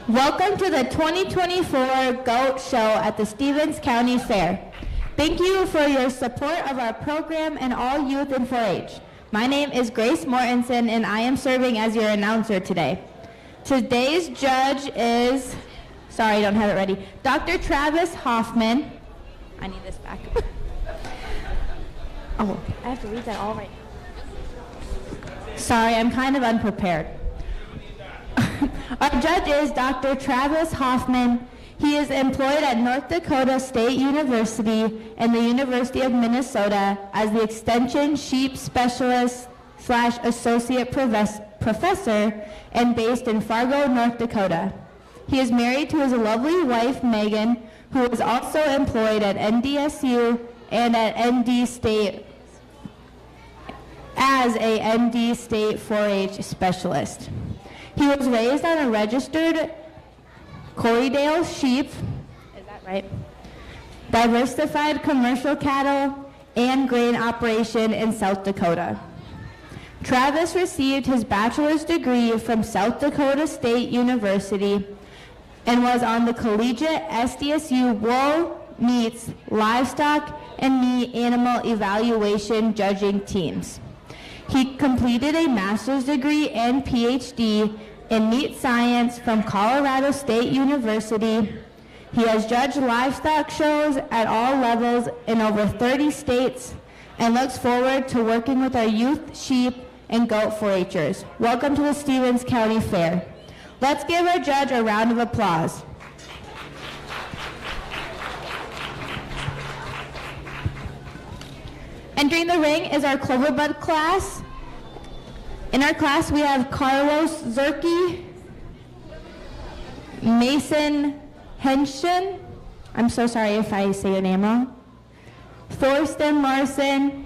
Welcome to the 2024 GOAT Show at the Stevens County Fair. Thank you for your support of our program and all youth in 4-H. My name is Grace Mortensen, and I am serving as your announcer today. Today's judge is, sorry, I don't have it ready, Dr. Travis Hoffman. I need this back. Oh, I have to read that all right now. Sorry, I'm kind of unprepared. Our judge is Dr. Travis Hoffman. He is employed at North Dakota State University and the University of Minnesota as the Extension Sheep Specialist / Associate Professor and based in Fargo, North Dakota. He is married to his lovely wife, Megan, who is also employed at NDSU and at ND State as a ND State 4-H specialist. He was raised on a registered Corriedale sheep, is that right? Diversified commercial cattle and grain operation in South Dakota. Travis received his bachelor's degree from South Dakota State University and was on the collegiate SDSU wool, meats, livestock, and meat animal evaluation judging teams. He completed a master's degree and PhD in meat science from Colorado State University. He has judged livestock shows at all levels in over 30 states and looks forward to working with our youth, sheep, and goat 4-Hers. Welcome to the Stevens County Fair. Let's give our judge a round of applause. Entering the ring is our Cloverbud class. In our class, we have Carlos Zerke, Mason Henshin, I'm so sorry if I say your name wrong, Thorsten Larson,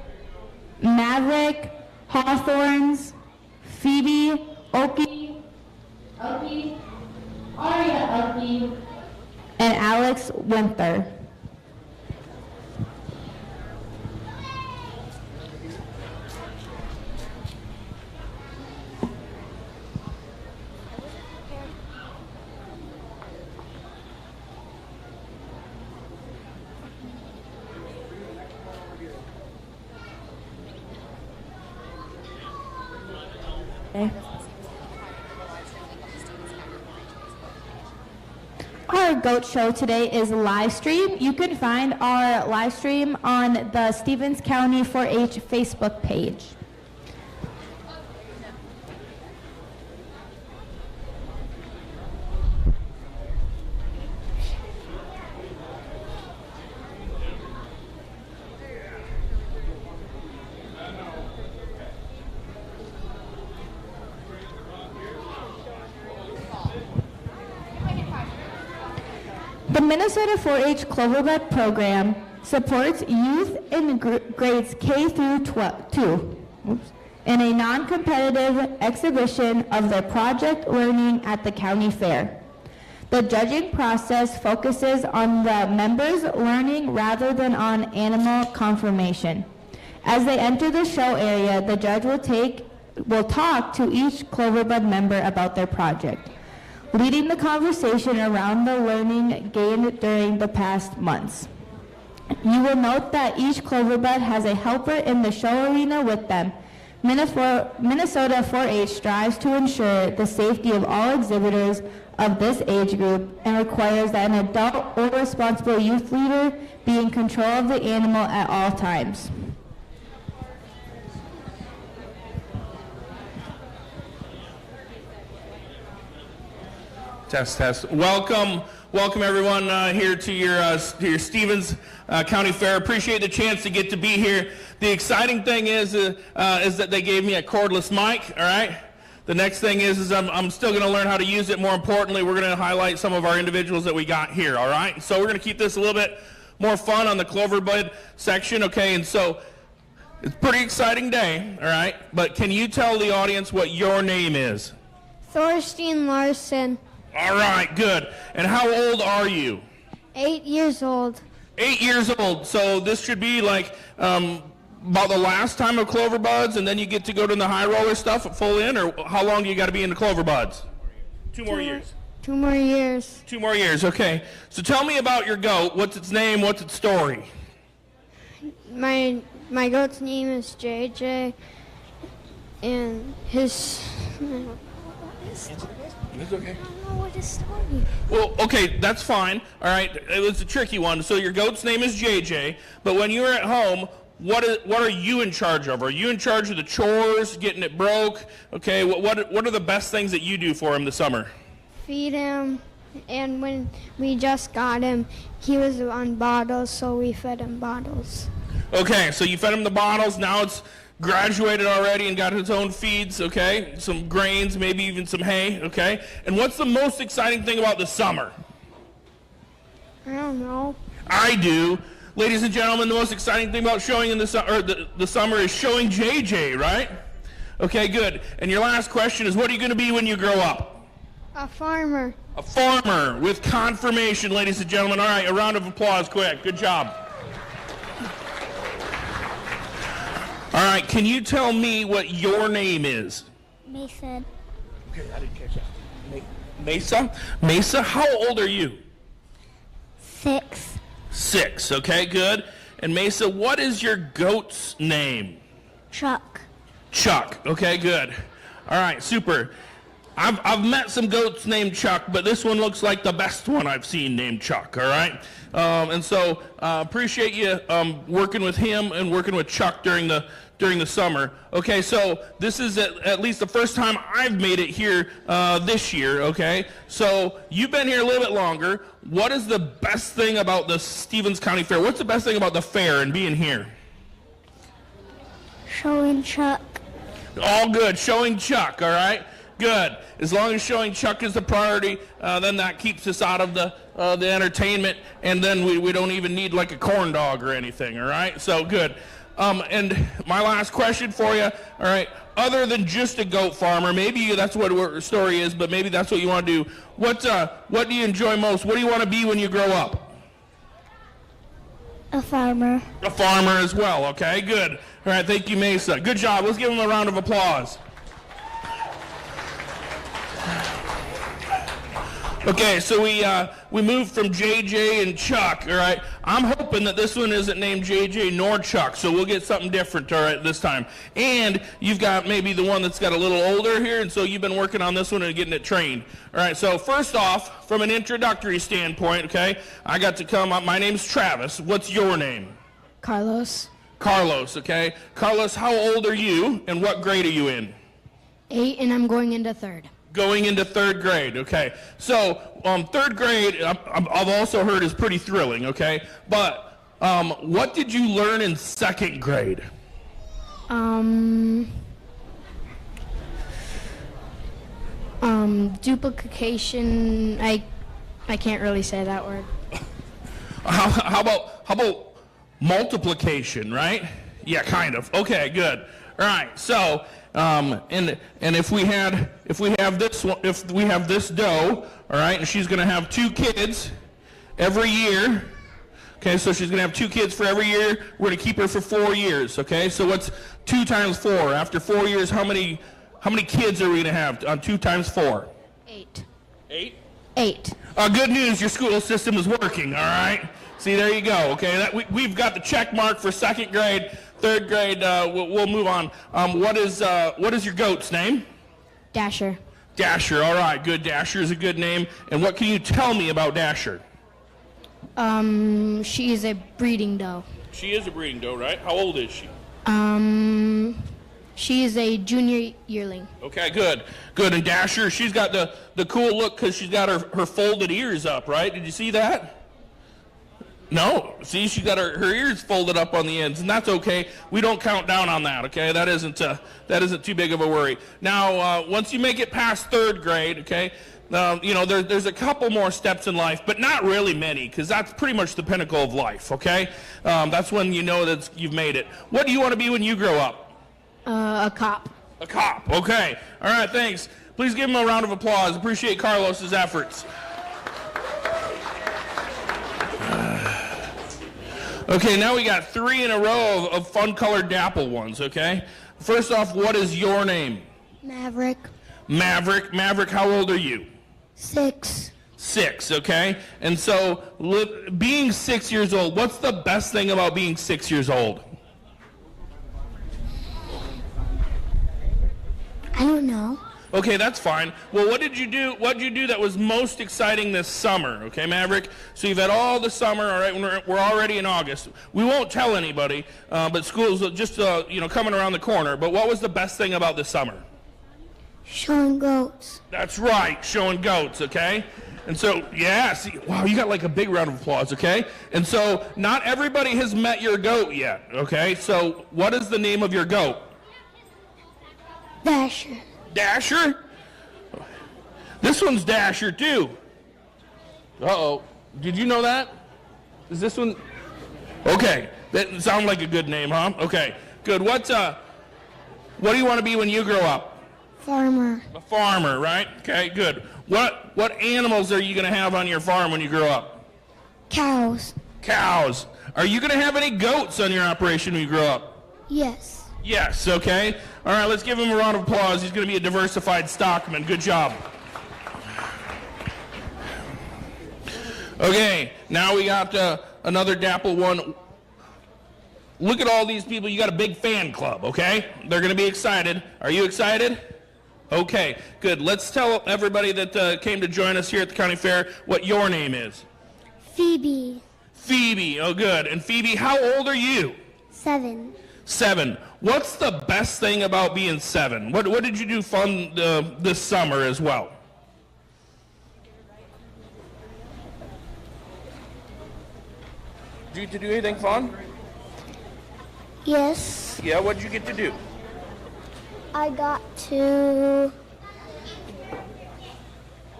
Maverick Hawthorns, Phoebe Oki, Aria Oki, and Alex Winther. Our GOAT show today is live stream. You can find our live stream on the Stevens County 4-H Facebook page. The Minnesota 4-H Cloverbud program supports youth in grades K through 2 in a non-competitive exhibition of their project learning at the county fair. The judging process focuses on the members' learning rather than on animal conformation. As they enter the show area, the judge will talk to each Cloverbud member about their project, leading the conversation around the learning gained during the past months. You will note that each Cloverbud has a helper in the show arena with them. Minnesota 4-H strives to ensure the safety of all exhibitors of this age group and requires that an adult or responsible youth leader be in control of the animal at all times. Test. Welcome everyone here to your Stevens County Fair. Appreciate the chance to get to be here. The exciting thing is that they gave me a cordless mic. All right. The next thing is I'm still going to learn how to use it. More importantly, we're going to highlight some of our individuals that we got here. All right. So we're going to keep this a little bit more fun on the Cloverbud section. Okay. And so it's a pretty exciting day. All right. But can you tell the audience what your name is? Thorsten Larson. All right, good. And how old are you? 8 years old. 8 years old. So this should be like about the last time of Cloverbuds, and then you get to go to the high roller stuff at full in, or how long do you got to be in the Cloverbuds? 2 more years. 2 more years. 2 more years, okay. So tell me about your goat. What's its name? What's its story? My goat's name is JJ, and his. It's okay. I don't know what his story. Well, okay, that's fine. All right, it was a tricky one. So your goat's name is JJ, but when you're at home, what are you in charge of? Are you in charge of the chores, getting it broke? Okay, what are the best things that you do for him this summer? Feed him, and when we just got him, he was on bottles, so we fed him bottles. Okay, so you fed him the bottles. Now it's graduated already and got its own feeds, okay? Some grains, maybe even some hay, okay? And what's the most exciting thing about the summer? I don't know. I do. Ladies and gentlemen, the most exciting thing about showing in the summer is showing JJ, right? Okay, good. And your last question is, what are you going to be when you grow up? A farmer. A farmer with confirmation, ladies and gentlemen. All right, a round of applause, quick. Good job. All right, can you tell me what your name is? Mason. Okay, I didn't catch that. Mesa? Mesa, how old are you? 6. 6, okay, good. And Mesa, what is your goat's name? Chuck. Chuck, okay, good. All right, super. I've met some goats named Chuck, but this one looks like the best one I've seen named Chuck, all right? And so appreciate you working with him and working with Chuck during the summer. Okay, so this is at least the first time I've made it here this year, okay? So you've been here a little bit longer. What is the best thing about the Stevens County Fair? What's the best thing about the fair and being here? Showing Chuck. All good, showing Chuck, all right? Good. As long as showing Chuck is the priority, then that keeps us out of the entertainment, and then we don't even need like a corn dog or anything, all right? So good. And my last question for you, all right, other than just a goat farmer, maybe that's what your story is, but maybe that's what you want to do. What do you enjoy most? What do you want to be when you grow up? A farmer. A farmer as well, okay, good. All right, thank you, Mesa. Good job. Let's give him a round of applause. Okay, so we moved from JJ and Chuck, all right? I'm hoping that this one isn't named JJ nor Chuck, so we'll get something different, all right, this time. And you've got maybe the one that's got a little older here, and so you've been working on this one and getting it trained. All right, so first off, from an introductory standpoint, okay, I got to come up. My name's Travis. What's your name? Carlos. Carlos, okay? Carlos, how old are you, and what grade are you in? 8, and I'm going into 3rd. Going into 3rd grade, okay. So 3rd grade, I've also heard is pretty thrilling, okay. But what did you learn in 2nd grade? Duplication. I can't really say that word. How about multiplication, right? Yeah, kind of. Okay, good. All right. So and if we have this doe, all right, and she's going to have 2 kids every year. Okay, so she's going to have 2 kids for every year. We're going to keep her for 4 years. Okay, so what's 2 times 4? After 4 years, how many kids are we going to have on 2 times 4? 8. 8? 8. Good news, your school system is working, all right? See, there you go, okay? We've got the check mark for 2nd grade. 3rd grade, we'll move on. What is your goat's name? Dasher. Dasher, all right, good. Dasher is a good name. And what can you tell me about Dasher? She is a breeding doe. She is a breeding doe, right? How old is she? She is a junior yearling. Okay, good. Good. And Dasher, she's got the cool look because she's got her folded ears up, right? Did you see that? No. See, she's got her ears folded up on the ends, and that's okay. We don't count down on that, okay? That isn't too big of a worry. Now, once you make it past 3rd grade, okay, there's a couple more steps in life, but not really many, because that's pretty much the pinnacle of life, okay? That's when you know that you've made it. What do you want to be when you grow up? A cop. A cop, okay. All right, thanks. Please give him a round of applause. Appreciate Carlos's efforts. Okay, now we got 3 in a row of fun-colored dapple ones, okay? First off, what is your name? Maverick. Maverick. Maverick, how old are you? 6. 6, okay? And so being 6 years old, what's the best thing about being 6 years old? I don't know. Okay, that's fine. Well, what did you do? What did you do that was most exciting this summer? Okay, Maverick. So you've had all the summer. All right, we're already in August. We won't tell anybody, but school's just coming around the corner. But what was the best thing about this summer? Showing goats. That's right, showing goats. Okay, and so yeah, see, wow, you got like a big round of applause. Okay, and so not everybody has met your goat yet. Okay, so what is the name of your goat? Dasher. Dasher? This one's Dasher too. Uh-oh. Did you know that? Is this one? Okay. That sounds like a good name, huh? Okay. Good. What do you want to be when you grow up? Farmer. A farmer, right? Okay, good. What animals are you going to have on your farm when you grow up? Cows. Cows. Are you going to have any goats on your operation when you grow up? Yes. Yes, okay. All right, let's give him a round of applause. He's going to be a diversified stockman. Good job. Okay, now we got another Dapple one. Look at all these people. You got a big fan club, okay? They're going to be excited. Are you excited? Okay, good. Let's tell everybody that came to join us here at the county fair what your name is. Phoebe. Phoebe, oh good. And Phoebe, how old are you? 7. 7. What's the best thing about being 7? What did you do fun this summer as well? Did you get to do anything fun? Yes. Yeah, what did you get to do? I got to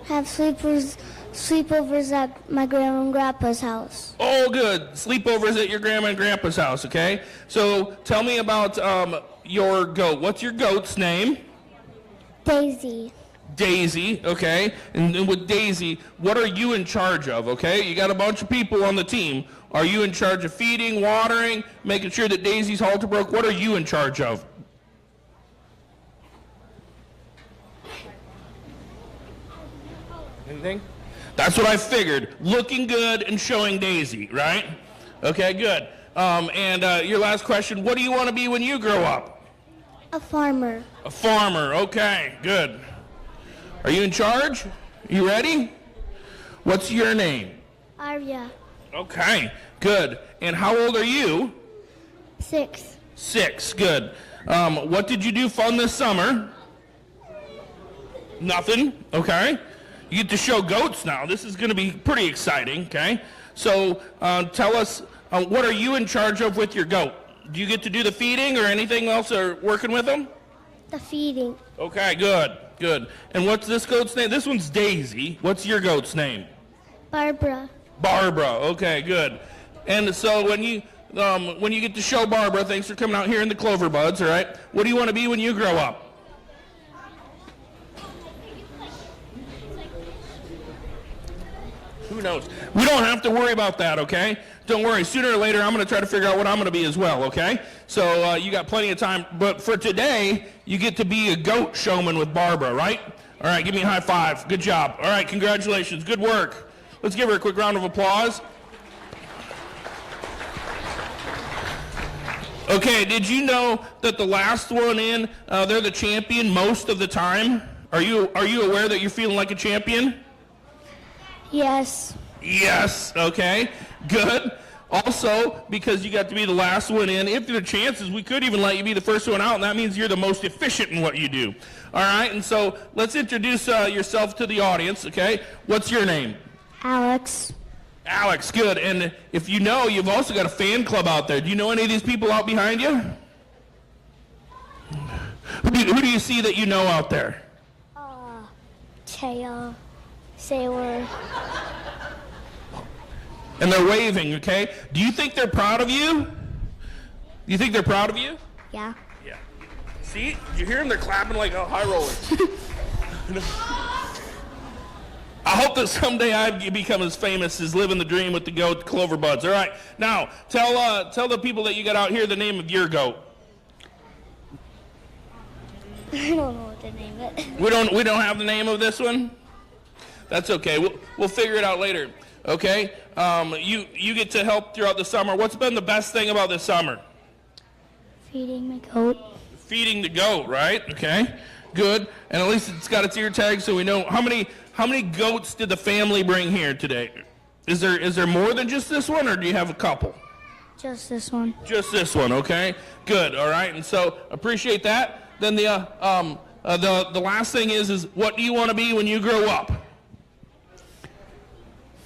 have sleepovers at my grandma and grandpa's house. Oh, good. Sleepovers at your grandma and grandpa's house, okay? So tell me about your goat. What's your goat's name? Daisy. Daisy, okay? And with Daisy, what are you in charge of, okay? You got a bunch of people on the team. Are you in charge of feeding, watering, making sure that Daisy's halter broke? What are you in charge of? Anything? That's what I figured. Looking good and showing Daisy, right? Okay, good. Your last question, what do you want to be when you grow up? A farmer. A farmer, okay, good. Are you in charge? You ready? What's your name? Arya. Okay, good. And how old are you? 6. 6, good. What did you do fun this summer? Nothing, okay. You get to show goats now. This is going to be pretty exciting, okay? So tell us, what are you in charge of with your goat? Do you get to do the feeding or anything else or working with them? The feeding. Okay, good, good. And what's this goat's name? This one's Daisy. What's your goat's name? Barbara. Barbara, okay, good. And so when you get to show Barbara, thanks for coming out here in the Clover Buds, all right? What do you want to be when you grow up? Who knows? We don't have to worry about that, okay? Don't worry. Sooner or later, I'm going to try to figure out what I'm going to be as well, okay? So you got plenty of time. But for today, you get to be a goat showman with Barbara, right? All right, give me a high five. Good job. All right, congratulations. Good work. Let's give her a quick round of applause. Okay, did you know that the last one in, they're the champion most of the time? Are you aware that you're feeling like a champion? Yes. Yes, okay, good. Also, because you got to be the last one in, if there are chances, we could even let you be the first one out, and that means you're the most efficient in what you do. All right, and so let's introduce yourself to the audience, okay? What's your name? Alex. Alex, good. And if you know, you've also got a fan club out there. Do you know any of these people out behind you? Who do you see that you know out there? Taya. Sailor. And they're waving, okay? Do you think they're proud of you? Do you think they're proud of you? Yeah. Yeah. See? Did you hear them? They're clapping like a high roller. I hope that someday I become as famous as living the dream with the goat Clover Buds. All right. Now, tell the people that you got out here the name of your goat. I don't know what to name it. We don't have the name of this one? That's okay. We'll figure it out later. Okay. You get to help throughout the summer. What's been the best thing about this summer? Feeding my goat. Feeding the goat, right? Okay. Good. And at least it's got its ear tag, so we know how many goats did the family bring here today? Is there more than just this one, or do you have a couple? Just this one. Just this one, okay? Good, all right. And so appreciate that. Then the last thing is what do you want to be when you grow up?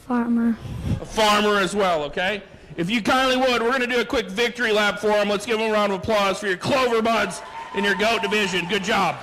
Farmer. A farmer as well, okay? If you kindly would, we're going to do a quick victory lap for them. Let's give them a round of applause for your Clover Buds in your goat division. Good job.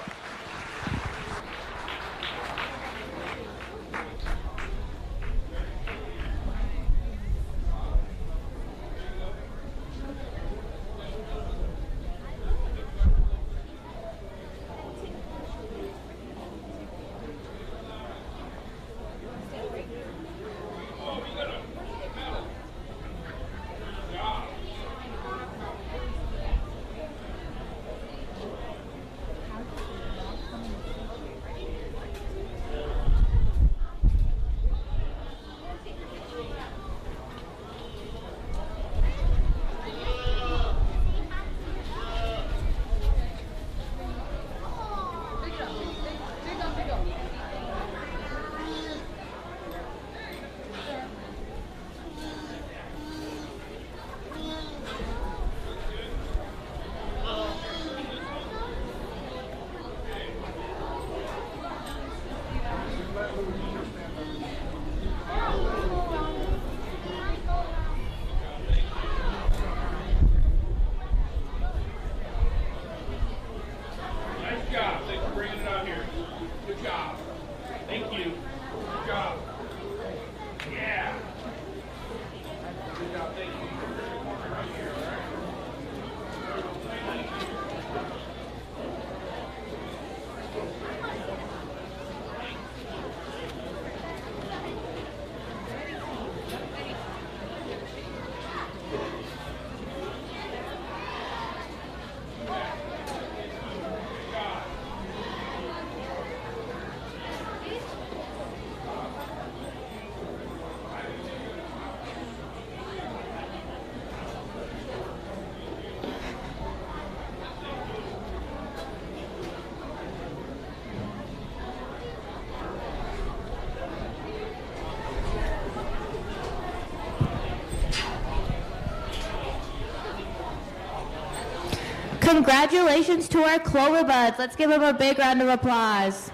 Congratulations to our Clover Buds. Let's give them a big round of applause.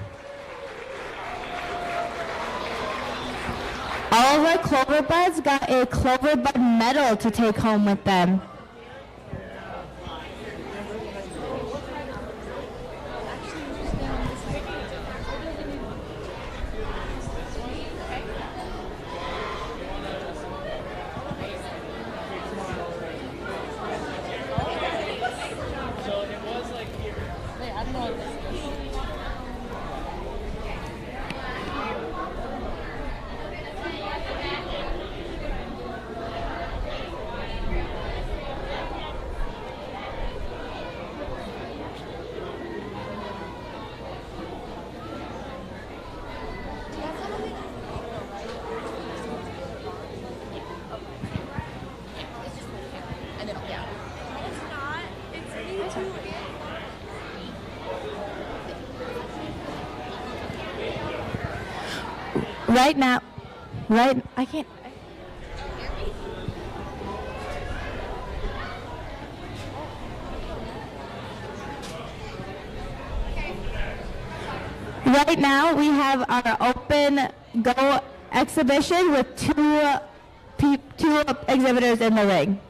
All of our Clover Buds got a Clover Bud medal to take home with them. Right now, I can't. Right now, we have our open go exhibition with two exhibitors in the ring.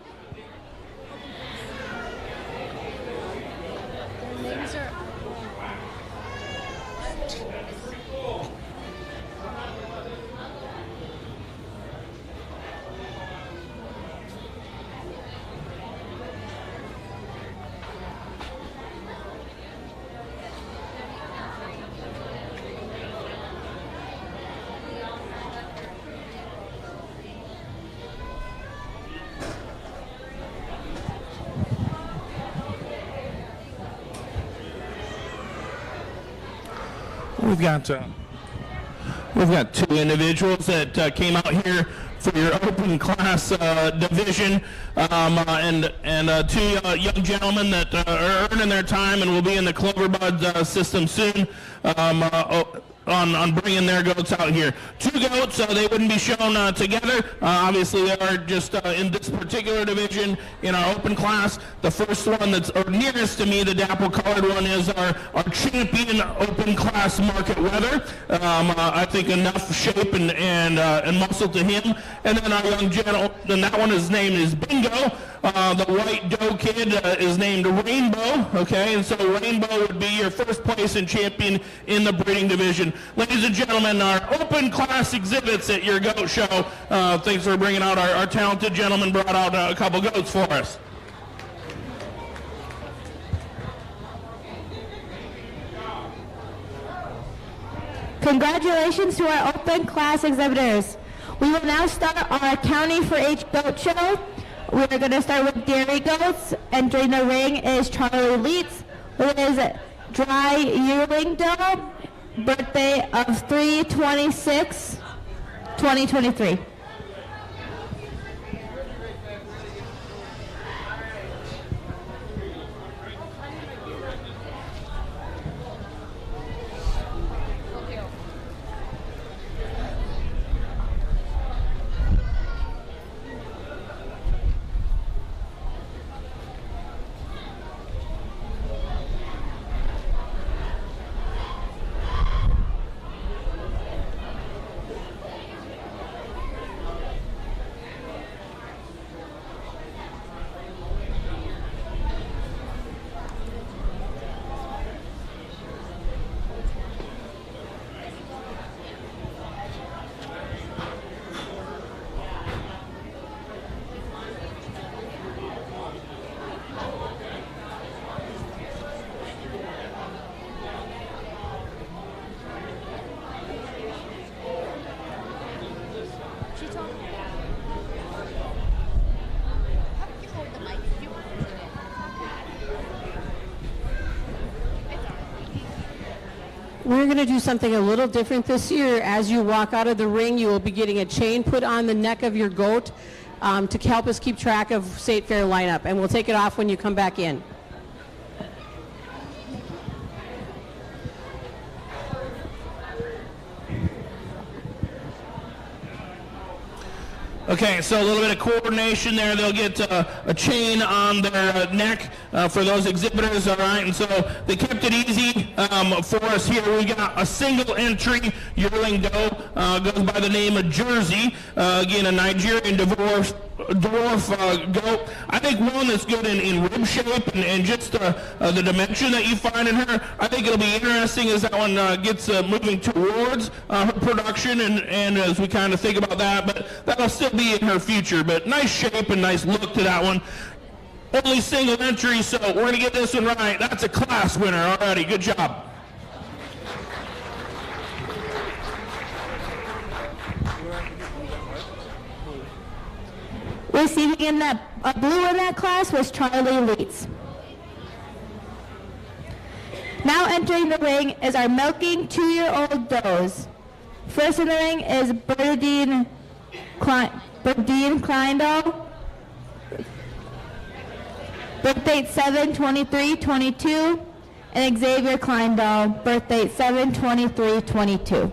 We've got two individuals that came out here for your open class division, and two young gentlemen that are earning their time and will be in the Cloverbud system soon. On bringing their goats out here. Two goats, they wouldn't be shown together. Obviously, they are just in this particular division in our open class. The first one that's nearest to me, the dapple colored one, is our champion open class Market Weather. I think enough shape and muscle to him. And then our young gentleman, and that one, his name is Bingo. The white doe kid is named Rainbow, okay? And so Rainbow would be your first place and champion in the breeding division. Ladies and gentlemen, our open class exhibits at your goat show. Thanks for bringing out our talented gentleman, brought out a couple goats for us. Congratulations to our open class exhibitors. We will now start our County 4-H goat show. We're going to start with dairy goats. Entering the ring is Charlie Leitz, who is dry yearling doe, birthday of 3/26/2023. We're going to do something a little different this year. As you walk out of the ring, you will be getting a chain put on the neck of your goat to help us keep track of State Fair lineup, and we'll take it off when you come back in. Okay, so a little bit of coordination there. They'll get a chain on their neck for those exhibitors, all right? And so they kept it easy for us here. We got a single entry yearling doe, goes by the name of Jersey. Again, a Nigerian dwarf goat. I think one that's good in rib shape and just the dimension that you find in her. I think it'll be interesting as that one gets moving towards her production and as we kind of think about that, but that'll still be in her future. But nice shape and nice look to that one. Only single entry, so we're going to get this one right. That's a class winner already. Good job. Receiving in that blue in that class was Charlie Leitz. Now entering the ring is our milking 2-year-old does. First in the ring is Bernadine Kleindall, birth date 7/23/22, and Xavier Kleindall, birth date 7/23/22.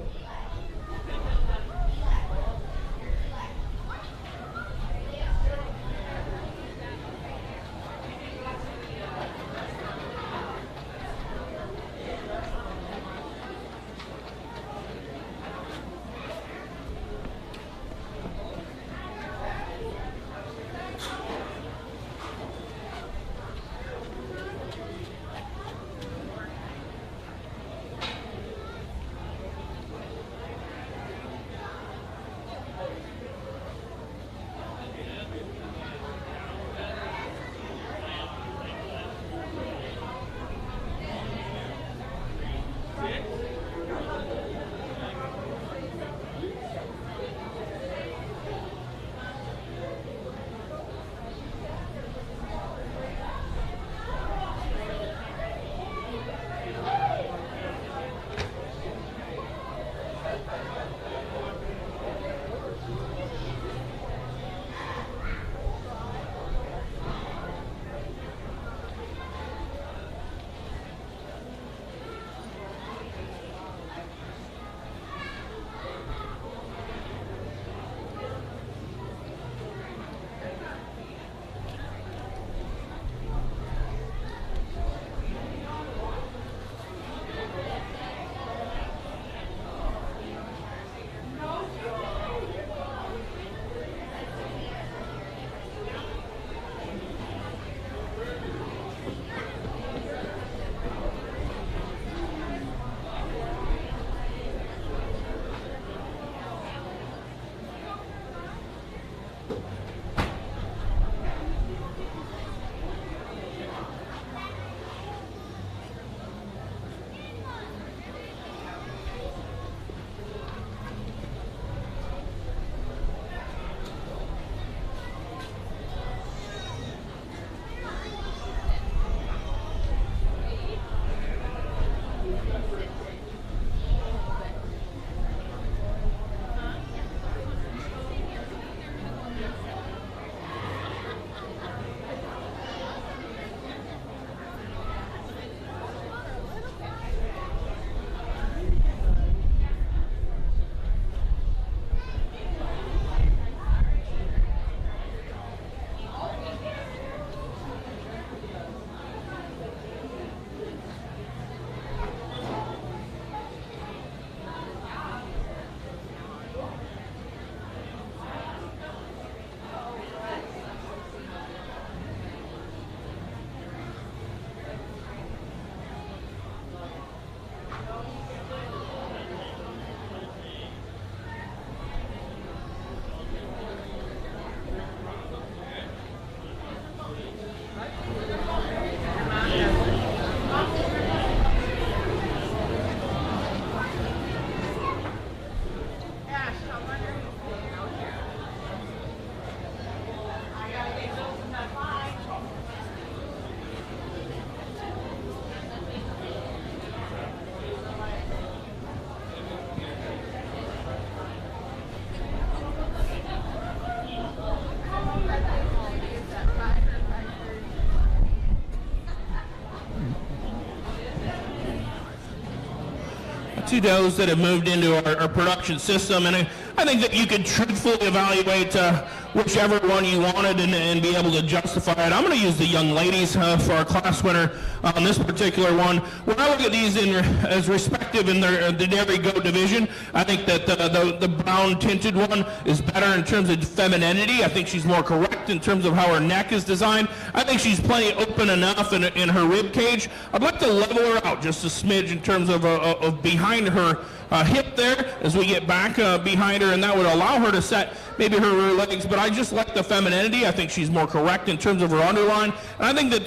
two does that have moved into our production system, and I think that you could truthfully evaluate whichever one you wanted and be able to justify it. I'm going to use the young ladies for our class winner on this particular one. When I look at these as respective in the dairy goat division, I think that the brown tinted one is better in terms of femininity. I think she's more correct in terms of how her neck is designed. I think she's plenty open enough in her rib cage. I'd like to level her out just a smidge in terms of behind her hip there as we get back behind her, and that would allow her to set maybe her rear legs, but I just like the femininity. I think she's more correct in terms of her underline, and I think that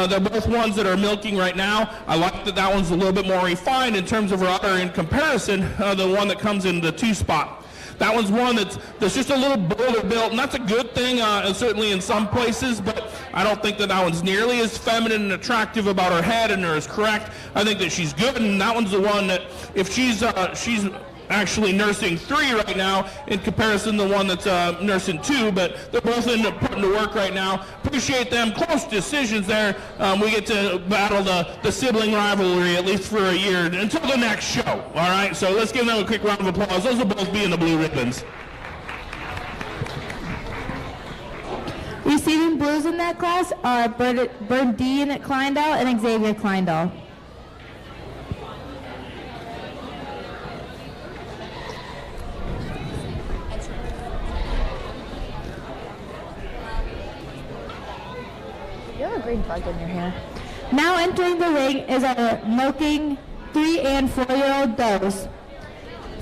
they're both ones that are milking right now. I like that one's a little bit more refined in terms of her udder in comparison the one that comes in the 2 spot. That one's one that's just a little bolder built, and that's a good thing, certainly in some places, but I don't think that one's nearly as feminine and attractive about her head and her is correct. I think that she's good, and that one's the one that if she's actually nursing 3 right now in comparison to the one that's nursing 2, but they're both putting to work right now. Appreciate them. Close decisions there. We get to battle the sibling rivalry at least for a year until the next show. All right, so let's give them a quick round of applause. Those will both be in the blue ribbons. Receiving blues in that class are Berdine Kleindal and Xavier Kleindal. You have a green bug in your hair. Now entering the ring is our milking 3 and 4-year-old does.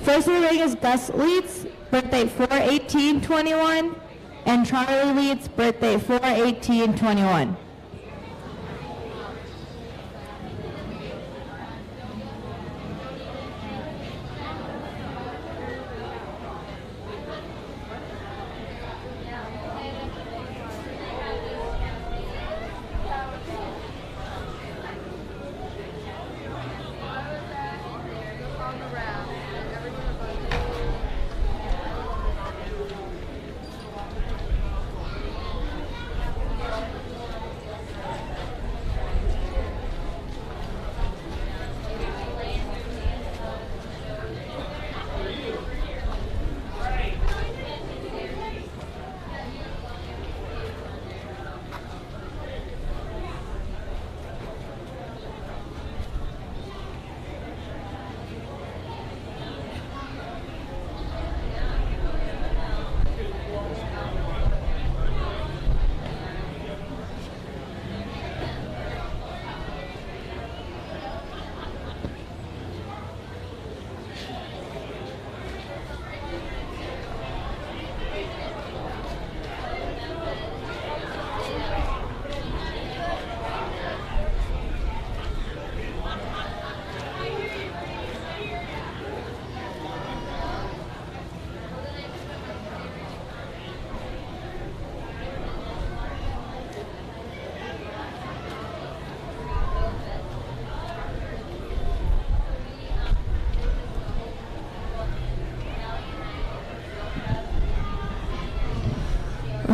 First in the ring is Gus Leitz, birthday 4/18/21, and Charlie Leitz, birthday 4/18/21.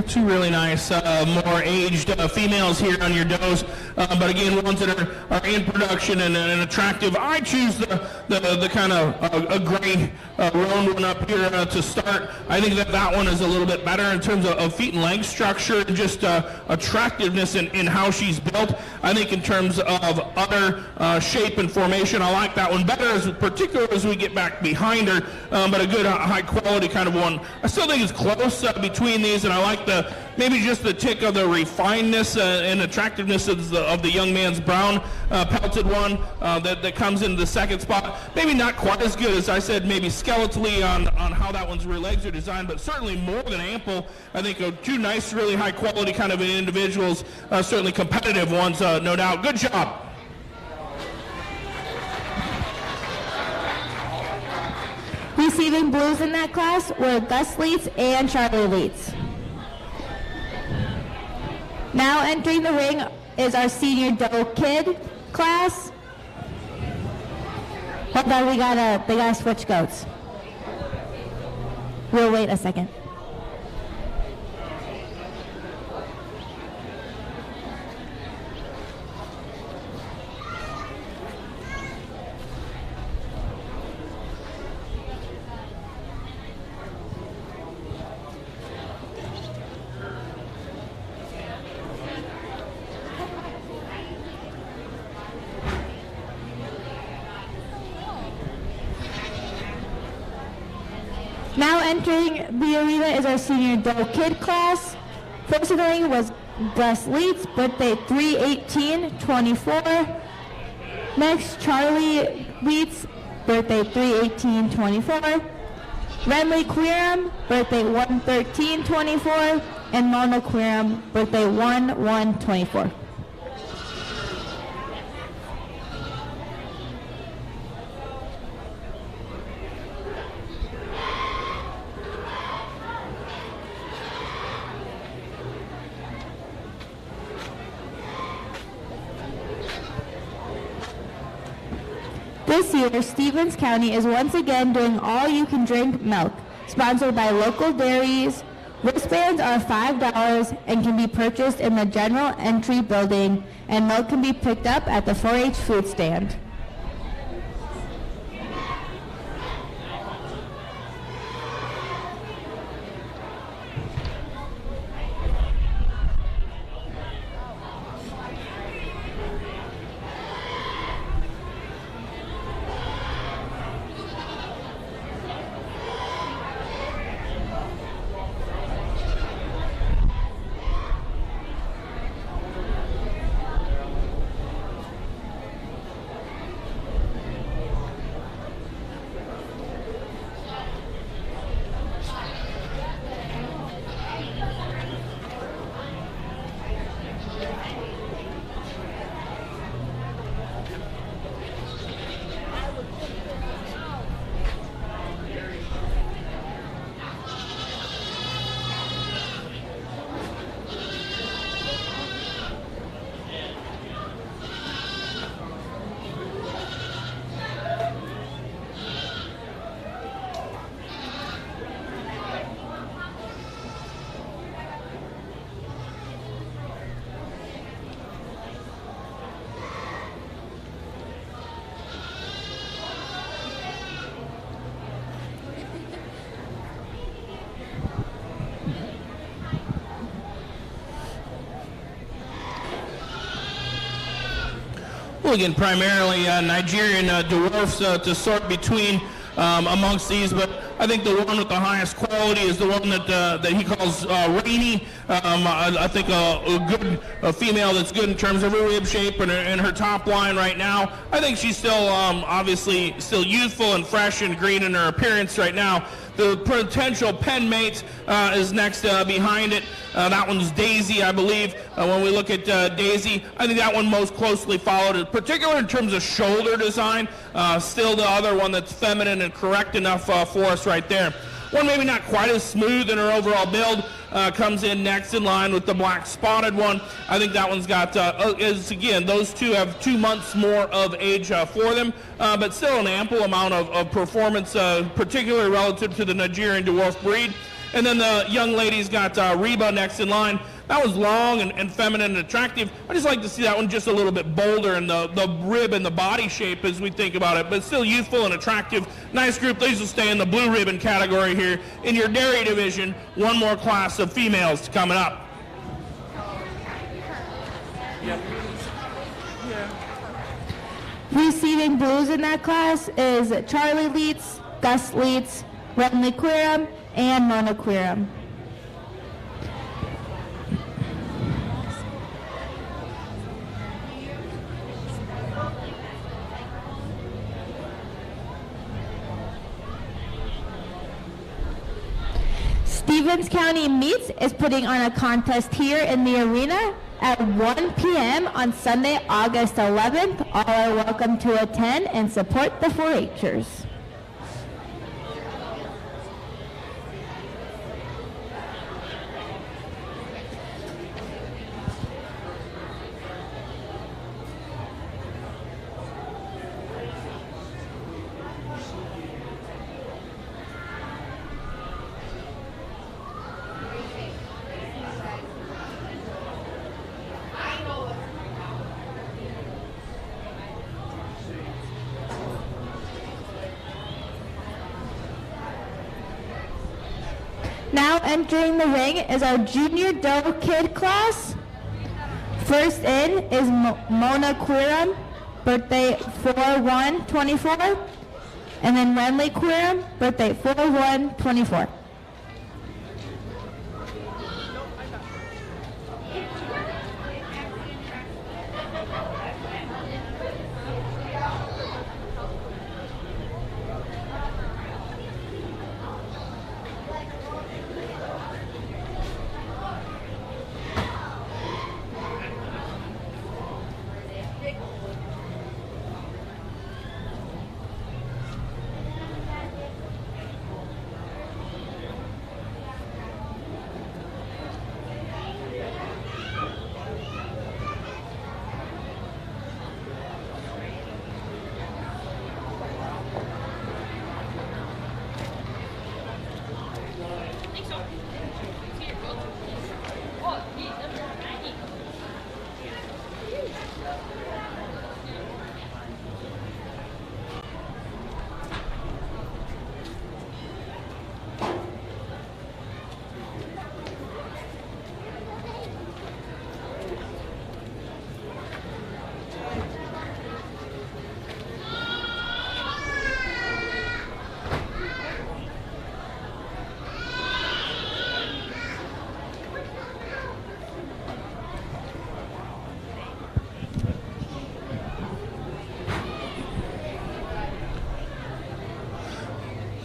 Two really nice, more aged females here on your does, but again, ones that are in production and attractive. I choose the kind of a gray roan one up here to start. I think that one is a little bit better in terms of feet and leg structure and just attractiveness in how she's built. I think in terms of other shape and formation, I like that one better, particularly as we get back behind her, but a good high quality kind of one. I still think it's close between these, and I like maybe just the tick of the refinedness and attractiveness of the young man's brown pelted one that comes in the 2nd spot. Maybe not quite as good as I said, maybe skeletally on how that one's rear legs are designed, but certainly more than ample. I think 2 nice, really high quality kind of individuals, certainly competitive ones, no doubt. Good job. Receiving blues in that class were Gus Leitz and Charlie Leitz. Now entering the ring is our senior doe kid class. Hold on, they gotta switch goats. We'll wait a second. Now entering the arena is our senior doe kid class. First in the ring was Gus Leeds, birthday 3/18/24. Next, Charlie Leeds, birthday 3/18/24. Renly Quiram, birthday 1/13/24. And Mona Quiram, birthday 1/1/24. This year, Stevens County is once again doing all-you-can-drink milk, sponsored by local dairies. Wristbands are $5 and can be purchased in the general entry building, and milk can be picked up at the 4-H food stand. Well, again, primarily Nigerian dwarfs to sort between amongst these, but I think the one with the highest quality is the one that he calls Rainy. I think a good female that's good in terms of her rib shape and her top line right now. I think she's still obviously still youthful and fresh and green in her appearance right now. The potential pen mate is next behind it. That one's Daisy, I believe. When we look at Daisy, I think that one most closely followed, particularly in terms of shoulder design. Still the other one that's feminine and correct enough for us right there. One maybe not quite as smooth in her overall build comes in next in line with the black spotted one. I think that one's got, again, those two have 2 months more of age for them, but still an ample amount of performance, particularly relative to the Nigerian dwarf breed. And then the young lady's got Reba next in line. That was long and feminine and attractive. I just like to see that one just a little bit bolder in the rib and the body shape as we think about it, but still youthful and attractive. Nice group. These will stay in the blue ribbon category here. In your dairy division, one more class of females coming up. Receiving blues in that class is Charlie Leeds, Gus Leeds, Renly Quiram, and Mona Quiram. Stevens County Meats is putting on a contest here in the arena at 1 p.m. on Sunday, August 11th. All are welcome to attend and support the 4-H'ers. Now entering the ring is our junior doe kid class. First in is Mona Quiram, birthday 4/1/24. And then Renly Queeram, birthday 4/1/24.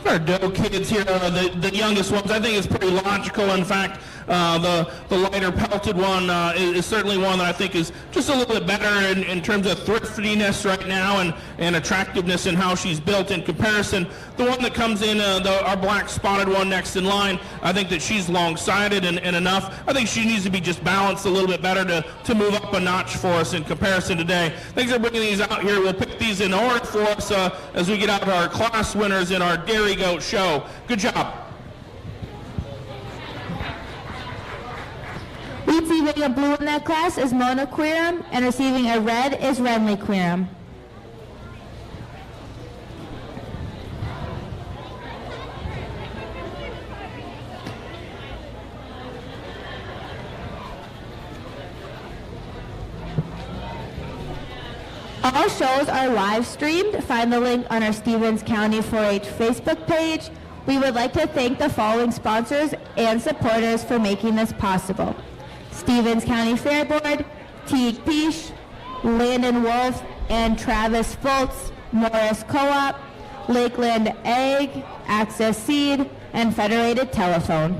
Our Doe kids here, the youngest ones, I think it's pretty logical. In fact, the lighter pelted one is certainly one that I think is just a little bit better in terms of thriftiness right now and attractiveness in how she's built in comparison. The one that comes in, our black spotted one next in line, I think that she's long-sided and enough. I think she needs to be just balanced a little bit better to move up a notch for us in comparison today. Thanks for bringing these out here. We'll pick these in order for us as we get out to our class winners in our Dairy Goat show. Good job. Receiving a blue in that class is Mona Queeram, and receiving a red is Renly Queeram. All shows are live streamed. Find the link on our Stevens County 4-H Facebook page. We would like to thank the following sponsors and supporters for making this possible: Stevens County Fair Board, Teague Peach, Landon Wolf and Travis Fultz, Morris Co-op, Lakeland Egg, Access Seed, and Federated Telephone.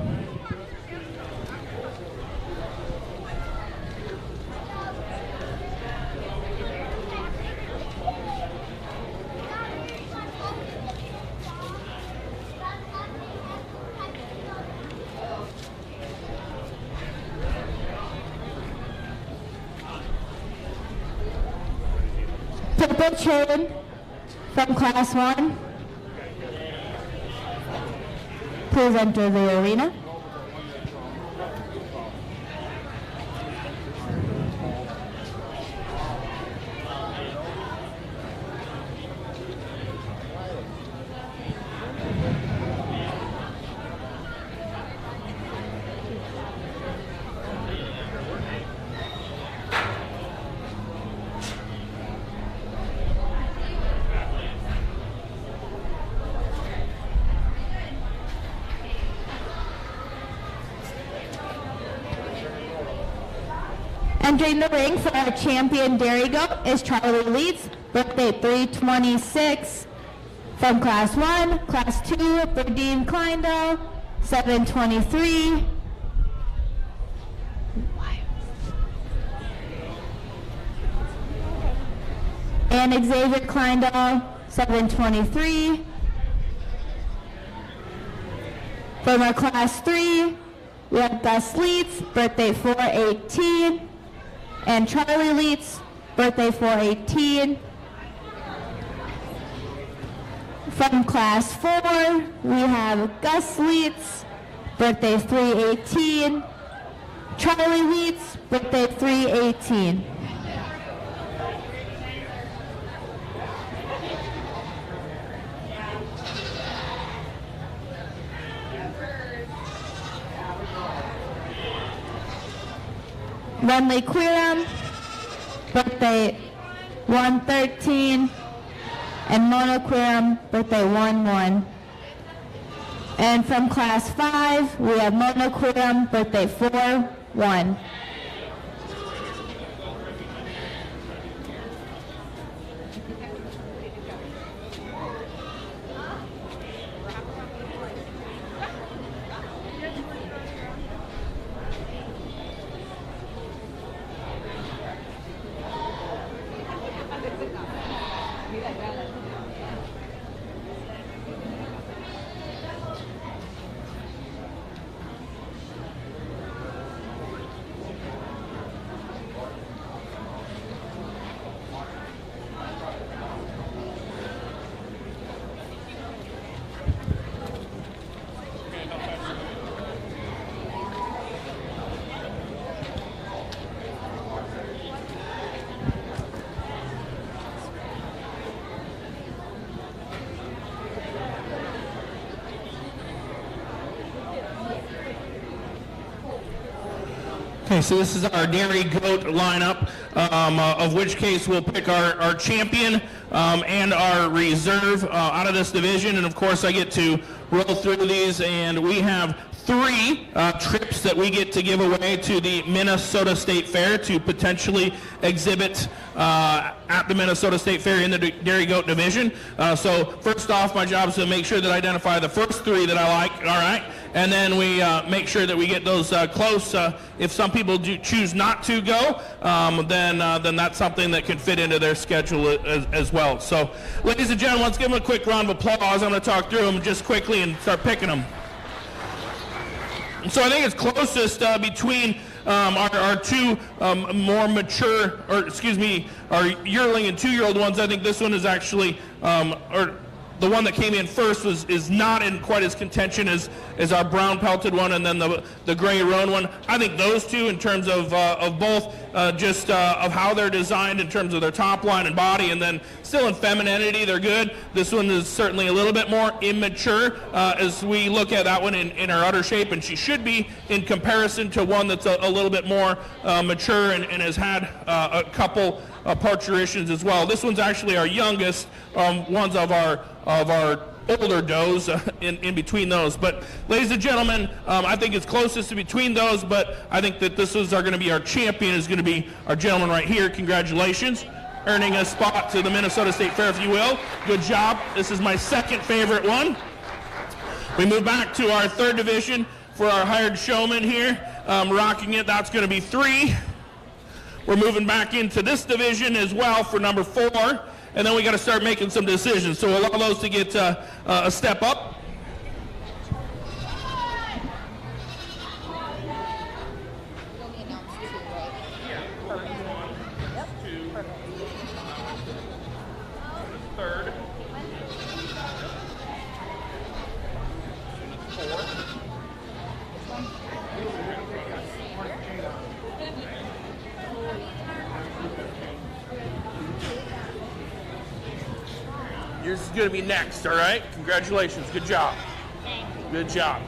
Purple Chain from Class 1. Please enter the arena. Entering the ring for our champion Dairy Goat is Charlie Leeds, birthday 3/26, from Class 1. Class 2, Berdine Kleindall, 7/23. And Xavier Kleindall, 7/23. From our Class 3, we have Gus Leeds, birthday 4/18. And Charlie Leeds, birthday 4/18. From Class 4, we have Gus Leeds, birthday 3/18. Charlie Leeds, birthday 3/18. Renly Queeram, birthday 1/13, and Mona Quirum, birthday 1-1. And from class 5, we have Mona Quirum, birthday 4-1. Okay, so this is our dairy goat lineup, of which case we'll pick our champion and our reserve out of this division. And of course, I get to roll through these, and we have 3 trips that we get to give away to the Minnesota State Fair to potentially exhibit at the Minnesota State Fair in the dairy goat division. So first off, my job is to make sure that I identify the first 3 that I like, all right? And then we make sure that we get those close. If some people do choose not to go, then that's something that can fit into their schedule as well. So, ladies and gentlemen, let's give them a quick round of applause. I'm going to talk through them just quickly and start picking them. So I think it's closest between our 2 more mature, our yearling and 2-year-old ones. I think this one is actually, or the one that came in first is not in quite as contention as our brown pelted one, and then the gray roan one. I think those 2, in terms of both of how they're designed in terms of their top line and body, and then still in femininity, they're good. This one is certainly a little bit more immature as we look at that one in her udder shape, and she should be in comparison to one that's a little bit more mature and has had a couple parturitions as well. This one's actually our youngest ones of our older does in between those. But ladies and gentlemen, I think it's closest to between those, but I think that this is going to be our champion, is going to be our gentleman right here. Congratulations, earning a spot to the Minnesota State Fair, if you will. Good job. This is my second favorite one. We move back to our 3rd division for our hired showman here, rocking it. That's going to be 3. We're moving back into this division as well for number 4, and then we got to start making some decisions. So allow those to get a step up. Third. 4th. Yours is going to be next, all right? Congratulations. Good job. Good job.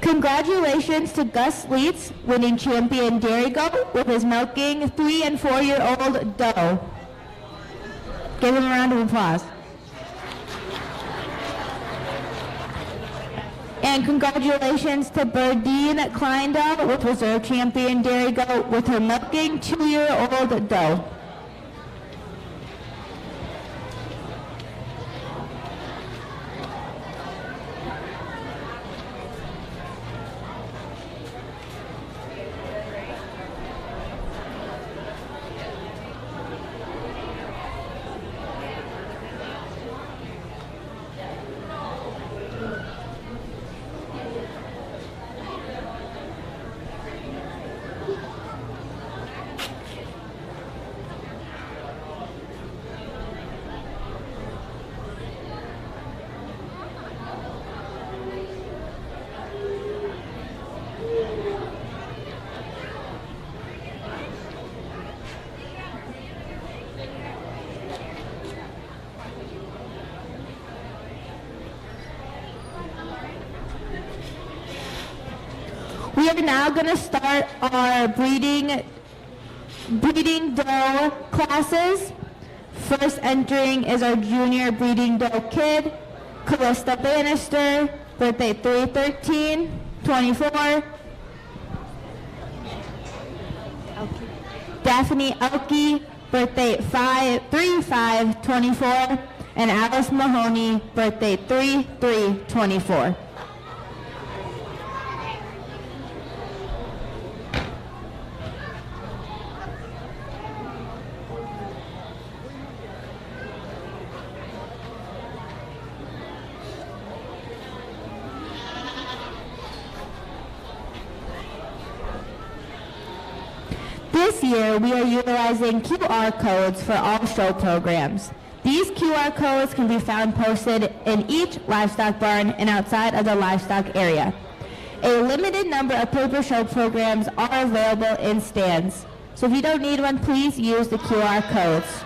Congratulations to Gus Leitz, winning champion dairy goat with his milking 3 and 4-year-old doe. Give him a round of applause. And congratulations to Berdine Kleindal with reserve champion dairy goat with her milking 2-year-old doe. We are now going to start our breeding doe classes. First entering is our junior breeding doe kid, Callista Bannister, birthday 3/13/24. Daphne Elke, birthday 5/3/24, and Alice Mahoney, birthday 3/3/24. This year, we are utilizing QR codes for all show programs. These QR codes can be found posted in each livestock barn and outside of the livestock area. A limited number of paper show programs are available in stands. So if you don't need one, please use the QR codes.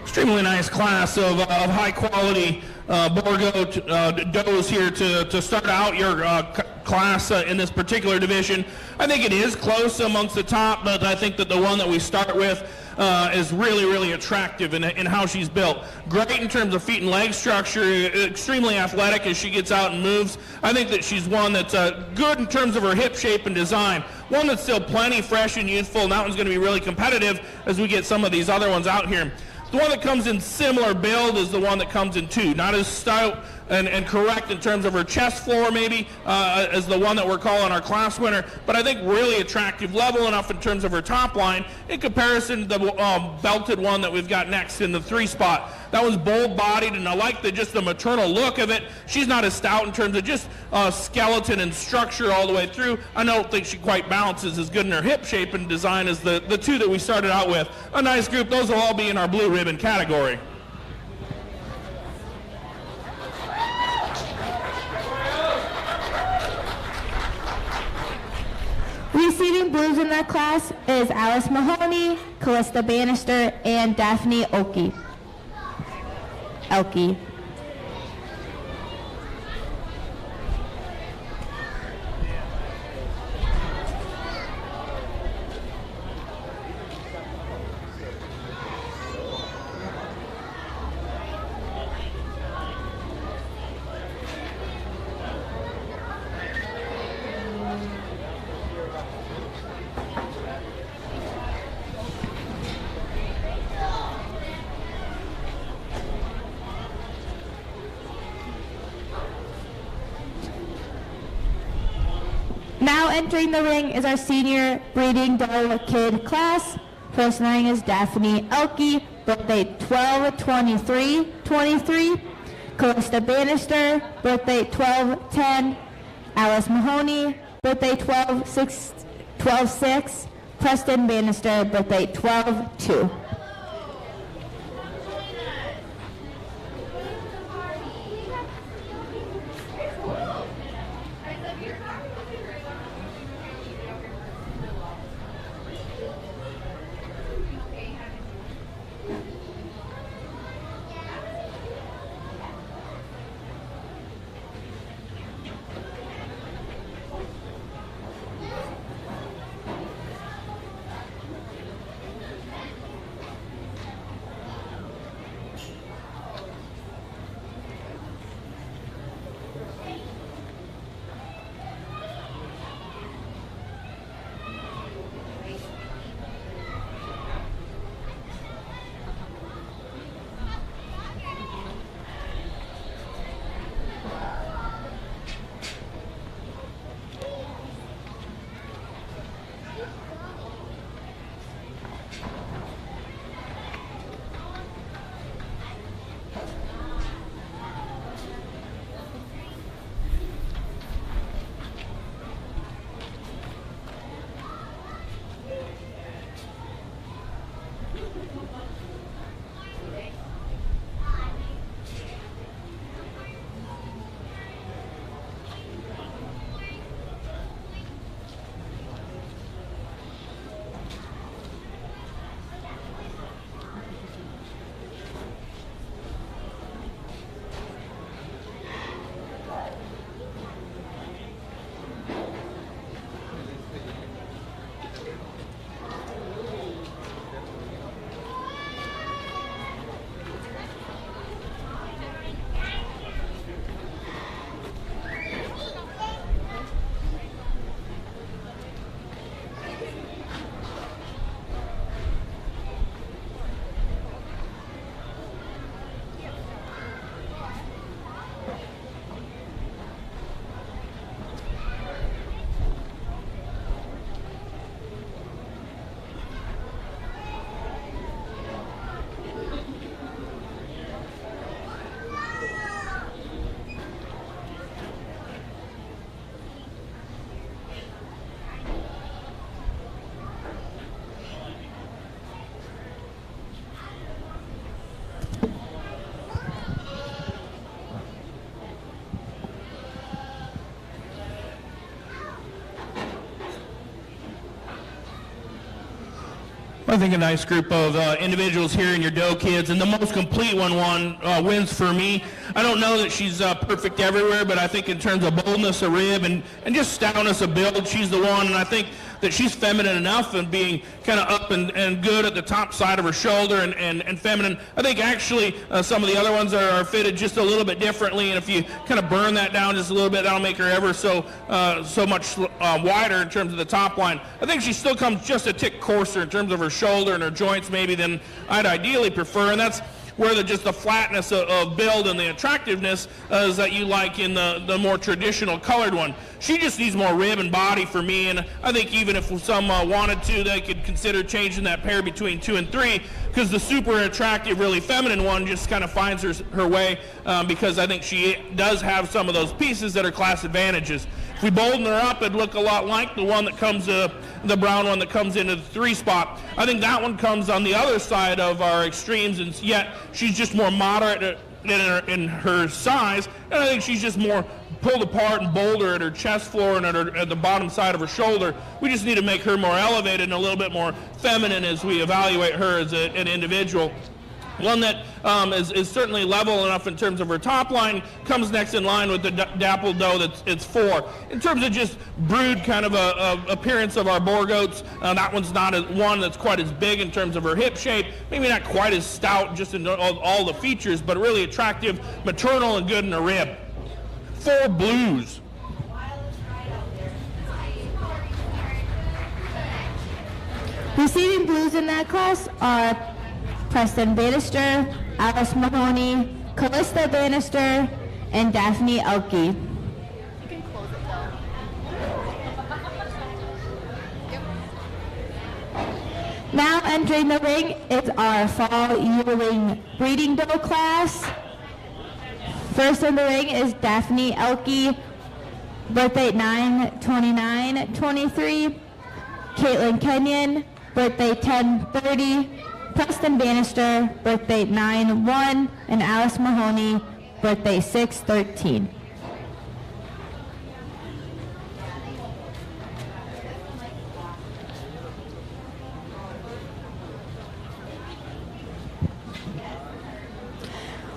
Extremely nice class of high quality Borgo does here to start out your class in this particular division. I think it is close amongst the top, but I think that the one that we start with is really, really attractive in how she's built. Great in terms of feet and leg structure, extremely athletic as she gets out and moves. I think that she's one that's good in terms of her hip shape and design. One that's still plenty fresh and youthful, and that one's going to be really competitive as we get some of these other ones out here. The one that comes in similar build is the one that comes in 2. Not as stout, and correct in terms of her chest floor maybe as the one that we're calling our class winner, but I think really attractive, level enough in terms of her top line in comparison to the belted one that we've got next in the 3 spot. That was bold-bodied, and I like just the maternal look of it. She's not as stout in terms of just skeleton and structure all the way through. I don't think she quite balances as good in her hip shape and design as the 2 that we started out with. A nice group. Those will all be in our blue ribbon category. Receiving blues in their class is Alice Mahoney, Callista Bannister, and Daphne Elke. Now entering the ring is our senior breeding doe kid class. First running is Daphne Elke, birthday 12/23/23. Callista Bannister, birthday 12/10. Alice Mahoney, birthday 12/6. Preston Bannister, birthday 12/2. I think a nice group of individuals here in your doe kids, and the most complete one wins for me. I don't know that she's perfect everywhere, but I think in terms of boldness of rib and just stoutness of build, she's the one. And I think that she's feminine enough and being kind of up and good at the top side of her shoulder and feminine. I think actually some of the other ones are fitted just a little bit differently, and if you kind of burn that down just a little bit, that'll make her ever so much wider in terms of the top line. I think she still comes just a tick coarser in terms of her shoulder and her joints maybe than I'd ideally prefer, and that's where just the flatness of build and the attractiveness is that you like in the more traditional colored one. She just needs more rib and body for me, and I think even if some wanted to, they could consider changing that pair between 2 and 3, because the super attractive, really feminine one just kind of finds her way, because I think she does have some of those pieces that are class advantages. If we bolden her up, it'd look a lot like the one that comes, the brown one that comes into the 3 spot. I think that one comes on the other side of our extremes, and yet she's just more moderate in her size, and I think she's just more pulled apart and bolder at her chest floor and at the bottom side of her shoulder. We just need to make her more elevated and a little bit more feminine as we evaluate her as an individual. One that is certainly level enough in terms of her top line, comes next in line with the dappled doe it's 4. In terms of just brood kind of appearance of our boar goats, that one's not one that's quite as big in terms of her hip shape, maybe not quite as stout just in all the features, but really attractive, maternal, and good in the rib. 4 blues. Receiving blues in that class are Preston Bannister, Alice Mahoney, Callista Bannister, and Daphne Elke. Now entering the ring is our fall yearling breeding doe class. First in the ring is Daphne Elke, birthday 9/29/23. Caitlin Kenyon, birthday 10/30. Preston Bannister, birthday 9/1, and Alice Mahoney, birthday 6/13.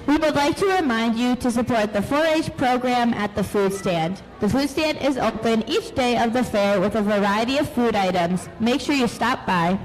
We would like to remind you to support the 4-H program at the food stand. The food stand is open each day of the fair with a variety of food items. Make sure you stop by.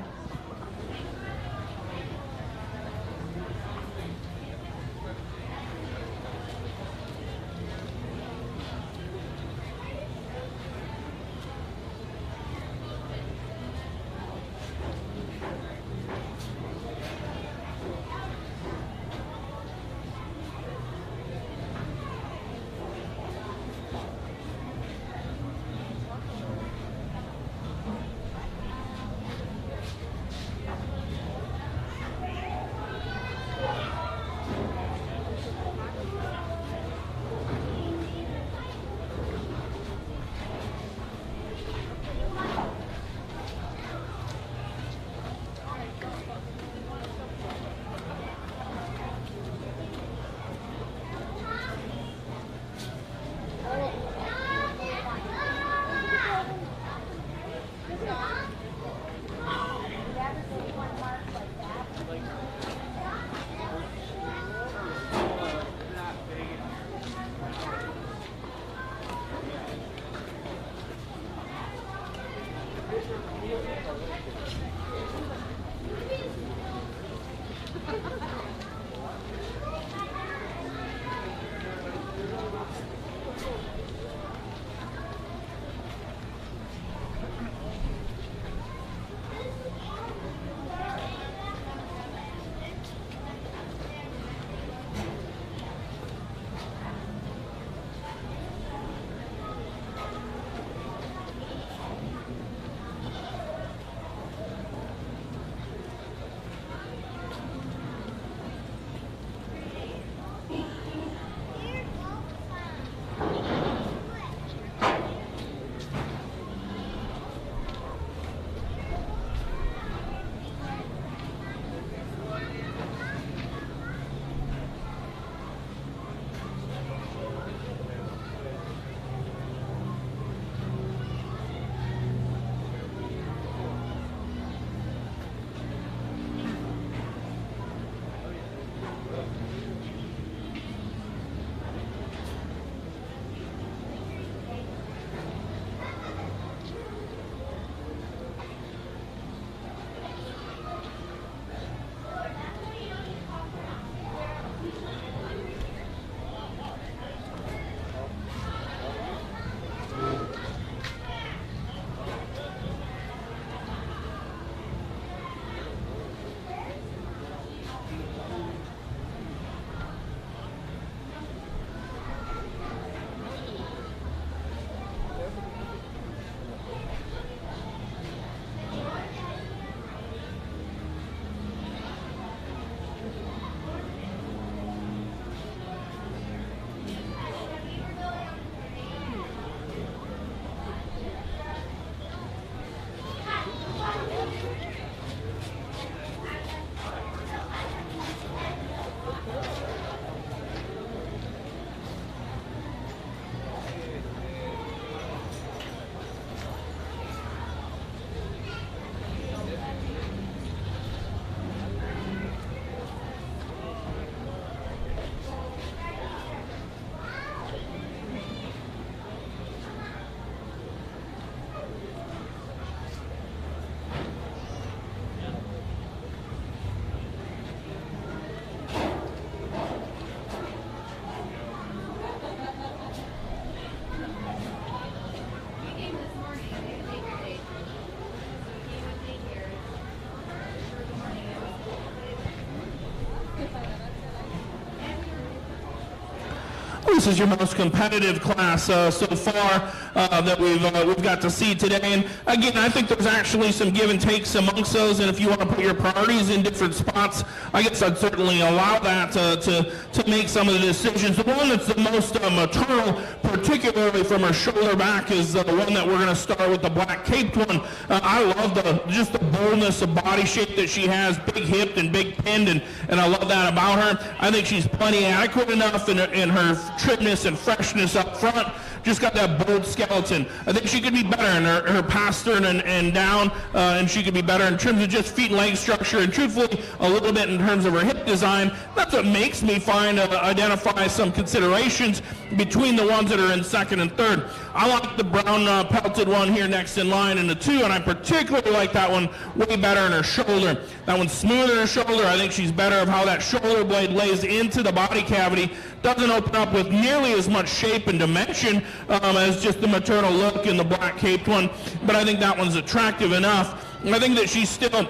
this is your most competitive class so far that we've got to see today. And again, I think there's actually some give and takes amongst those, and if you want to put your priorities in different spots, I guess I'd certainly allow that to make some of the decisions. The one that's the most maternal, particularly from her shoulder back, is the one that we're going to start with, the black caped one. I love just the boldness of body shape that she has, big hipped and big pinned, and I love that about her. I think she's plenty adequate enough in her trimness and freshness up front. Just got that bold skeleton. I think she could be better in her pastern and down, and she could be better in terms of just feet and leg structure, and truthfully, a little bit in terms of her hip design. That's what makes me identify some considerations between the ones that are in second and third. I like the brown pelted one here next in line in the 2, and I particularly like that one way better in her shoulder. That one's smoother in her shoulder. I think she's better of how that shoulder blade lays into the body cavity. Doesn't open up with nearly as much shape and dimension as just the maternal look in the black caped one, but I think that one's attractive enough. And I think that she's still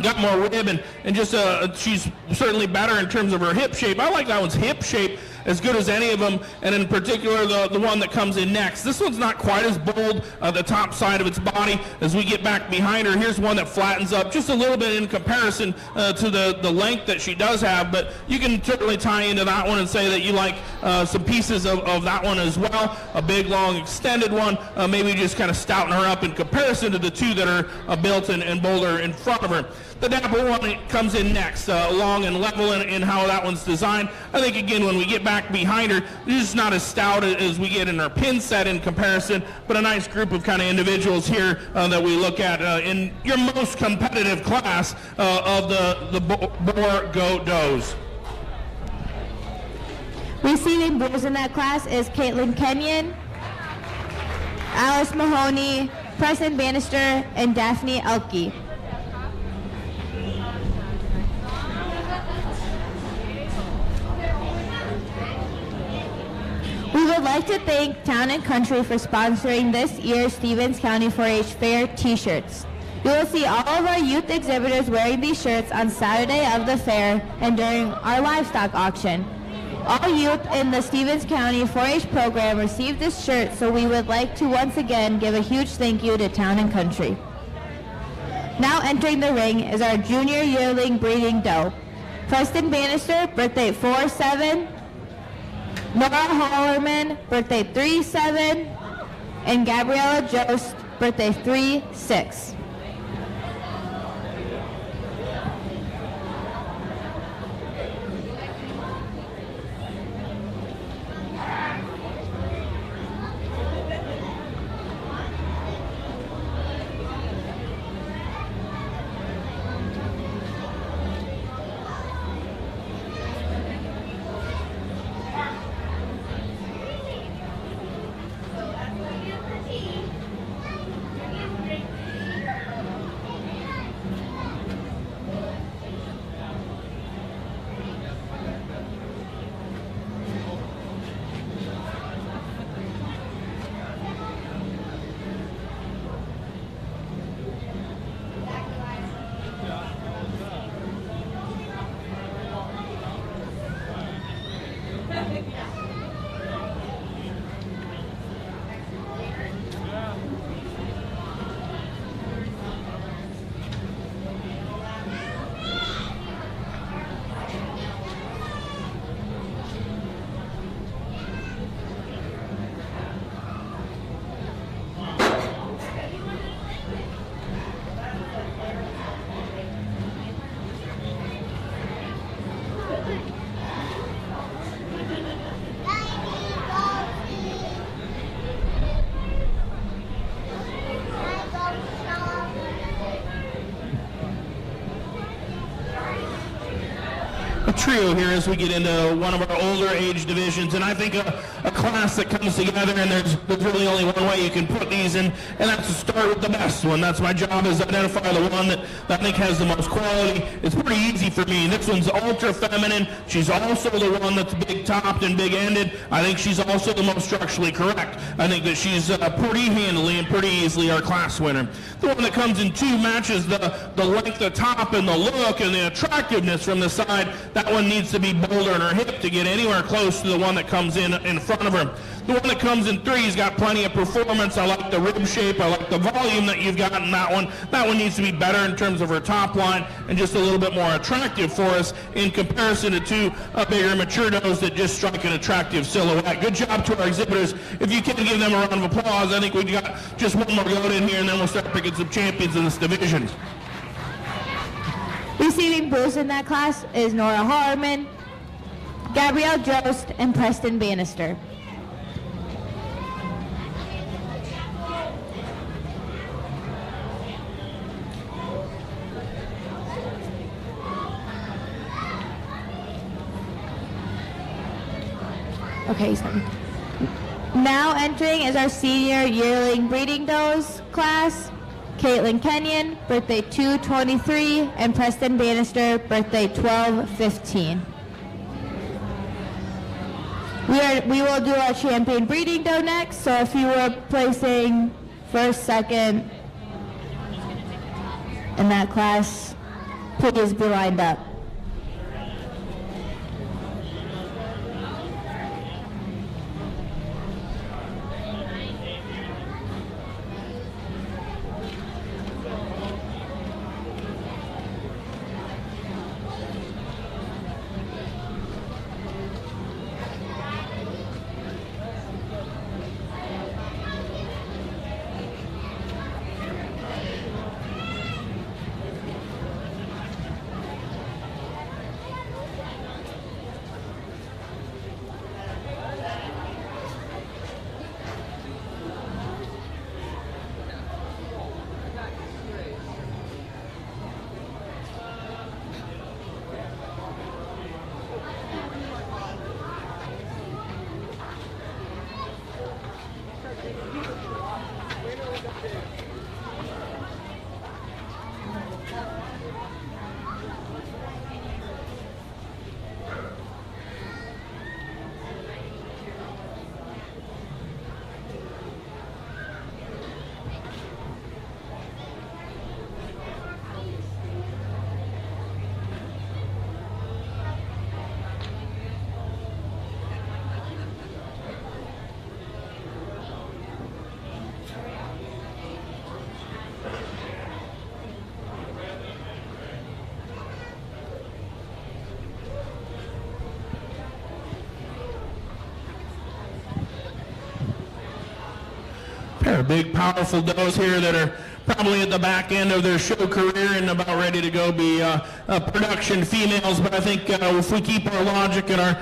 got more rib, and just she's certainly better in terms of her hip shape. I like that one's hip shape as good as any of them, and in particular the one that comes in next. This one's not quite as bold, the top side of its body. As we get back behind her, here's one that flattens up just a little bit in comparison to the length that she does have, but you can certainly tie into that one and say that you like some pieces of that one as well. A big, long, extended one, maybe just kind of stouting her up in comparison to the 2 that are built and bolder in front of her. The dapper one comes in next, long and level in how that one's designed. I think, again, when we get back behind her, this is not as stout as we get in her pin set in comparison, but a nice group of kind of individuals here that we look at in your most competitive class of the Boar Goat Does. Receiving boars in that class is Caitlin Kenyon, Alice Mahoney, Preston Bannister, and Daphne Elke. We would like to thank Town and Country for sponsoring this year's Stevens County 4-H Fair t-shirts. You will see all of our youth exhibitors wearing these shirts on Saturday of the fair and during our livestock auction. All youth in the Stevens County 4-H program received this shirt, so we would like to once again give a huge thank you to Town and Country. Now entering the ring is our junior yearling breeding doe. Preston Bannister, birthday 4-7. Nora Hollerman, birthday 3-7, and Gabriella Jost, birthday 3-6. A trio here as we get into one of our older age divisions, and I think a class that comes together, and there's really only one way you can put these in, and that's to start with the best one. That's my job, is identify the one that I think has the most quality. It's pretty easy for me. This one's ultra feminine. She's also the one that's big topped and big ended. I think she's also the most structurally correct. I think that she's pretty handily and pretty easily our class winner. The one that comes in 2 matches the length of top and the look and the attractiveness from the side. That one needs to be bolder in her hip to get anywhere close to the one that comes in front of her. The one that comes in 3's got plenty of performance. I like the rib shape. I like the volume that you've got in that one. That one needs to be better in terms of her top line and just a little bit more attractive for us in comparison to 2 bigger mature does that just strike an attractive silhouette. Good job to our exhibitors. If you can give them a round of applause, I think we've got just one more goat in here, and then we'll start picking some champions in this division. Receiving blues in that class is Nora Harmon, Gabrielle Jost, and Preston Bannister. Okay, he's done. Now entering is our senior yearling breeding does class. Caitlin Kenyon, birthday 2/23, and Preston Bannister, birthday 12/15. We will do our champion breeding doe next, so if you were placing first, second in that class, please be lined up. Pair of big, powerful does here that are probably at the back end of their show career and about ready to go be production females. But I think if we keep our logic and our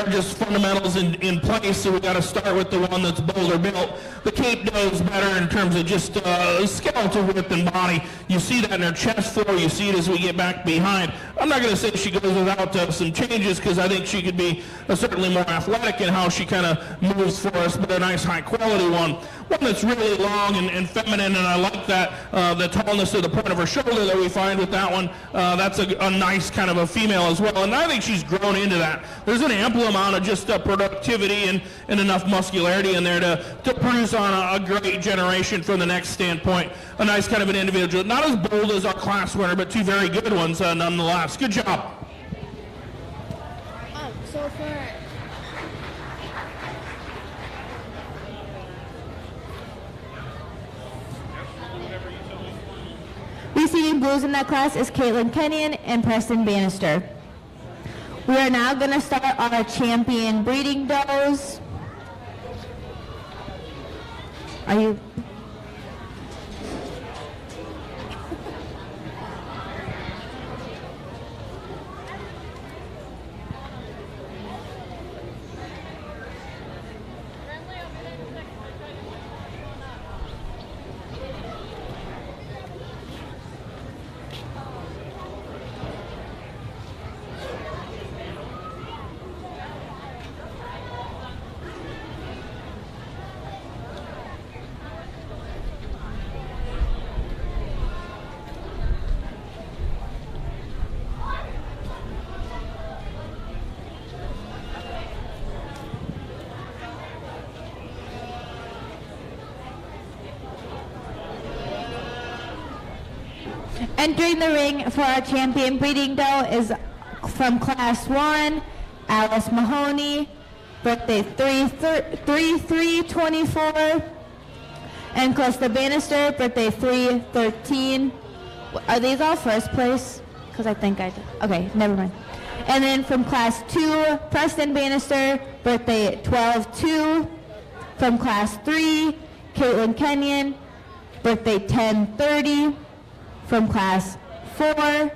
just fundamentals in place, so we got to start with the one that's bolder built. The Cape Doe is better in terms of just skeletal width and body. You see that in her chest floor. You see it as we get back behind. I'm not going to say she goes without some changes, because I think she could be certainly more athletic in how she kind of moves for us, but a nice high quality one. One that's really long and feminine, and I like that, the tallness of the point of her shoulder that we find with that one. That's a nice kind of a female as well, and I think she's grown into that. There's an ample amount of just productivity and enough muscularity in there to produce on a great generation from the next standpoint. A nice kind of an individual. Not as bold as our class winner, but 2 very good ones nonetheless. Good job. So for Receiving blues in that class is Caitlin Kenyon and Preston Bannister. We are now going to start our champion breeding does. Are you? Entering the ring for our champion breeding doe is from Class 1, Alice Mahoney, birthday 3/3/24. And Calista Bannister, birthday 3/13. Are these all first place? Because I think I did. Okay, never mind. And then from Class 2, Preston Bannister, birthday 12/2. From Class 3, Caitlin Kenyon, birthday 10/30. From Class 4,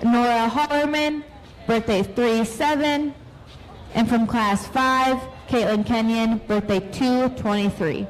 Nora Hollerman, birthday 3/7. And from Class 5, Caitlin Kenyon, birthday 2/23.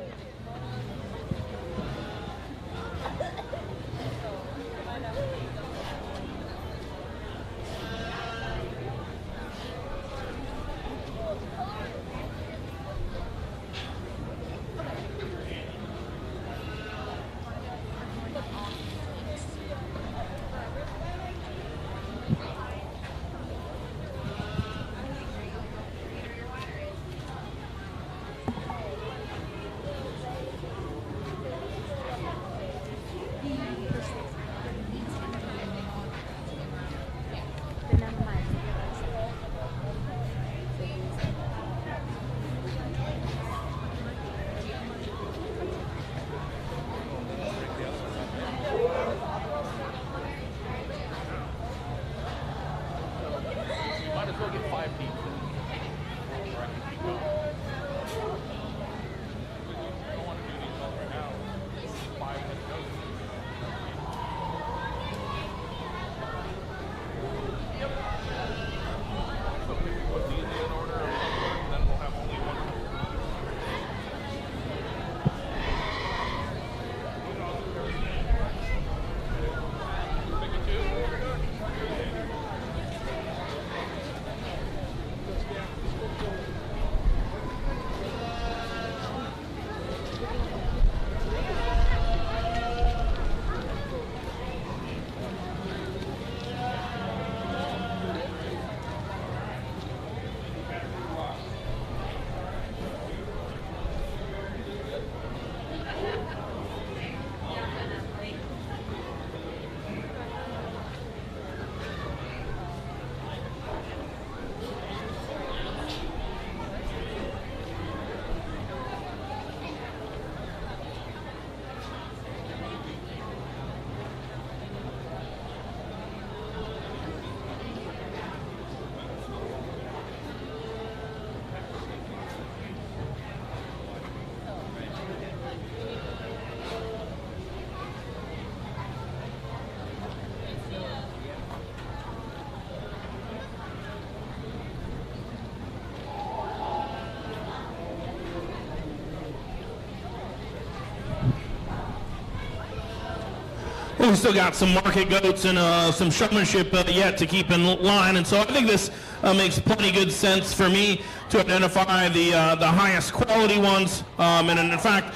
We've still got some market goats and some showmanship yet to keep in line, and so I think this makes plenty good sense for me to identify the highest quality ones. And in fact,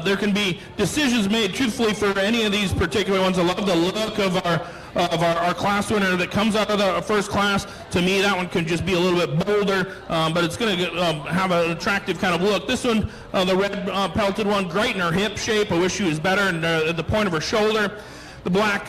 there can be decisions made truthfully for any of these particular ones. I love the look of our class winner that comes out of the first class. To me, that one could just be a little bit bolder, but it's going to have an attractive kind of look. This one, the red pelted one, great in her hip shape. I wish she was better at the point of her shoulder. The black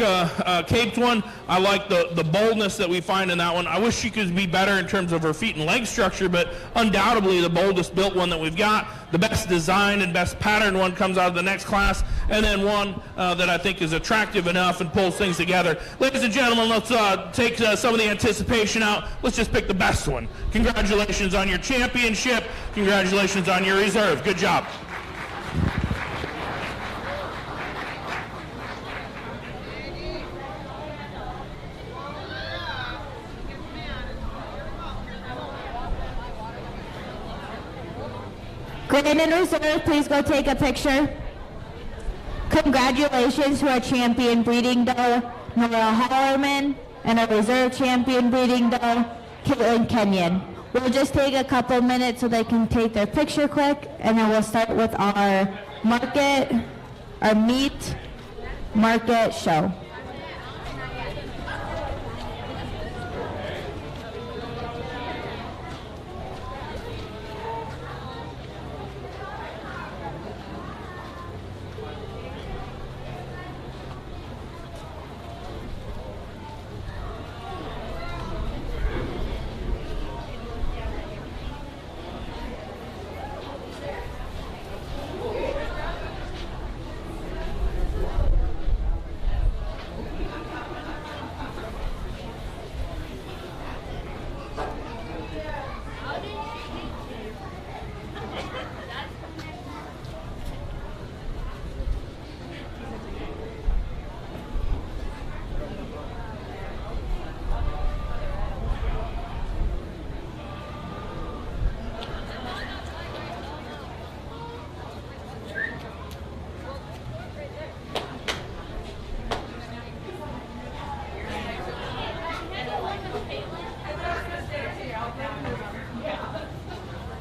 caped one, I like the boldness that we find in that one. I wish she could be better in terms of her feet and leg structure, but undoubtedly the boldest built one that we've got. The best designed and best patterned one comes out of the next class, and then one that I think is attractive enough and pulls things together. Ladies and gentlemen, let's take some of the anticipation out. Let's just pick the best one. Congratulations on your championship. Congratulations on your reserve. Good job. Grand and Reserve, please go take a picture. Congratulations to our champion breeding doe, Nora Hollerman, and our reserve champion breeding doe, Caitlin Kenyon. We'll just take a couple minutes so they can take their picture quick, and then we'll start with our meat market show.